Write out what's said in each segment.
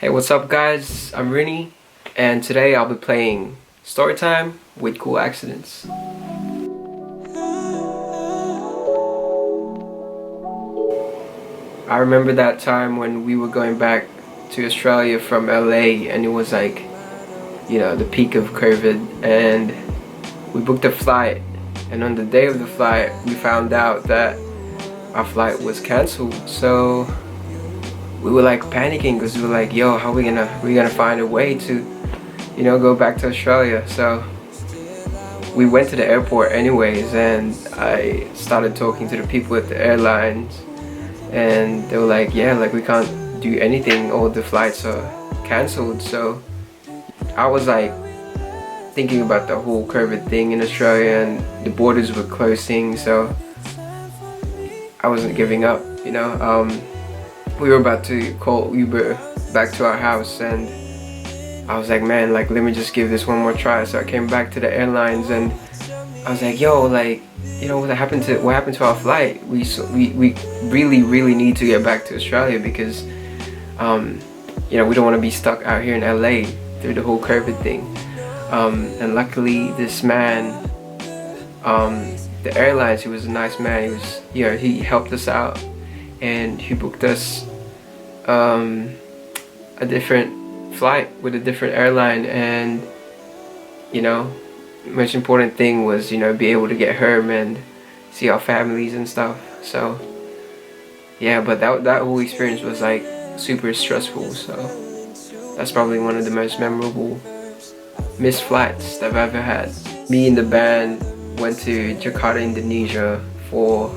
Hey, what's up guys? I'm RINI, and today I'll be playing Storytime with Cool Accidents. I remember that time when we were going back to Australia from LA, and it was like, the peak of COVID, and we booked a flight, and on the day of the flight we found out that our flight was cancelled. So we were like panicking because we were like, yo, how are we gonna find a way to go back to Australia? So we went to the airport anyways, and I started talking to the people at the airlines, and they were like, yeah, like we can't do anything, all the flights are cancelled. So I was like thinking about the whole COVID thing in Australia, and the borders were closing, so I wasn't giving up. We were about to call Uber back to our house, and I was like, man, like let me just give this one more try. So I came back to the airlines, and I was like, yo, like, what happened to our flight? We really need to get back to Australia because we don't want to be stuck out here in LA through the whole COVID thing. And luckily this man, the airlines, he was a nice man. He helped us out, and he booked us a different flight with a different airline. And the most important thing was be able to get home and see our families and stuff. So yeah, but that whole experience was like super stressful. So that's probably one of the most memorable missed flights that I've ever had. Me and the band went to Jakarta, Indonesia for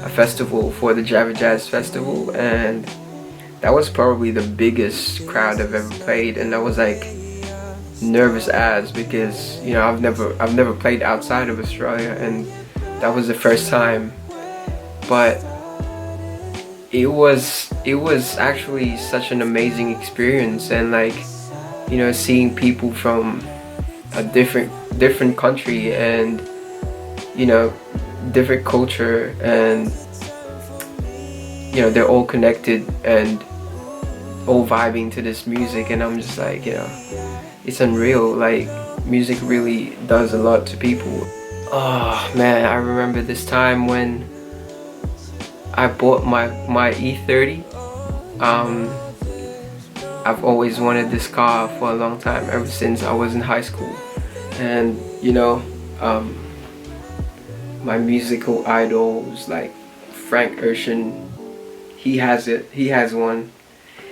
a festival, for the Java Jazz Festival, and that was probably the biggest crowd I've ever played. And I was like nervous as, because I've never played outside of Australia, and that was the first time. But it was actually such an amazing experience, and like seeing people from a different country and different culture, and they're all connected and all vibing to this music, and I'm just like, it's unreal. Like, music really does a lot to people. Oh man, I remember this time when I bought my E30. I've always wanted this car for a long time, ever since I was in high school. And my musical idols like Frank Ocean, he has one,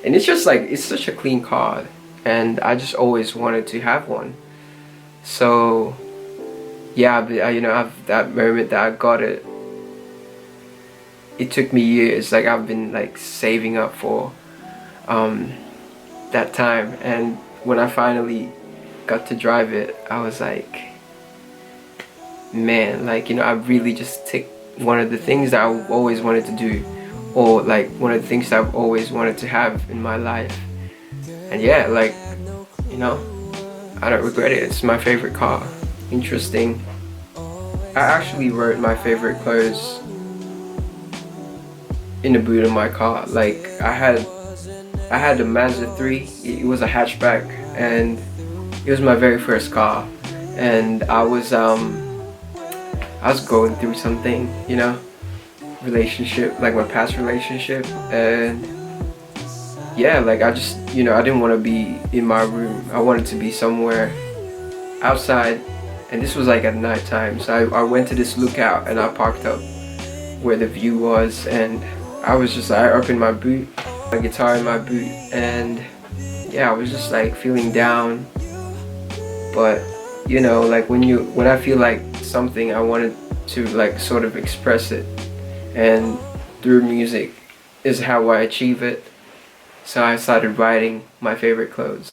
and it's just like, it's such a clean car, and I just always wanted to have one. So yeah, that moment that I got it, it took me years. Like, I've been like saving up for that time, and when I finally got to drive it, I was like, man, like I really just ticked one of the things that I've always wanted to do, or like one of the things that I've always wanted to have in my life. And yeah, like I don't regret it. It's my favorite car. Interesting, I actually wrote my favorite clothes in the boot of my car. Like, I had a Mazda 3. It was a hatchback, and it was my very first car, and I was going through something, relationship, like my past relationship, and yeah, like I just I didn't want to be in my room. I wanted to be somewhere outside, and this was like at night time. So I went to this lookout, and I parked up where the view was, and I opened my boot, my guitar in my boot, and yeah, I was just like feeling down. But like when I feel like something, I wanted to like sort of express it, and through music is how I achieve it. So I started writing my favorite clothes.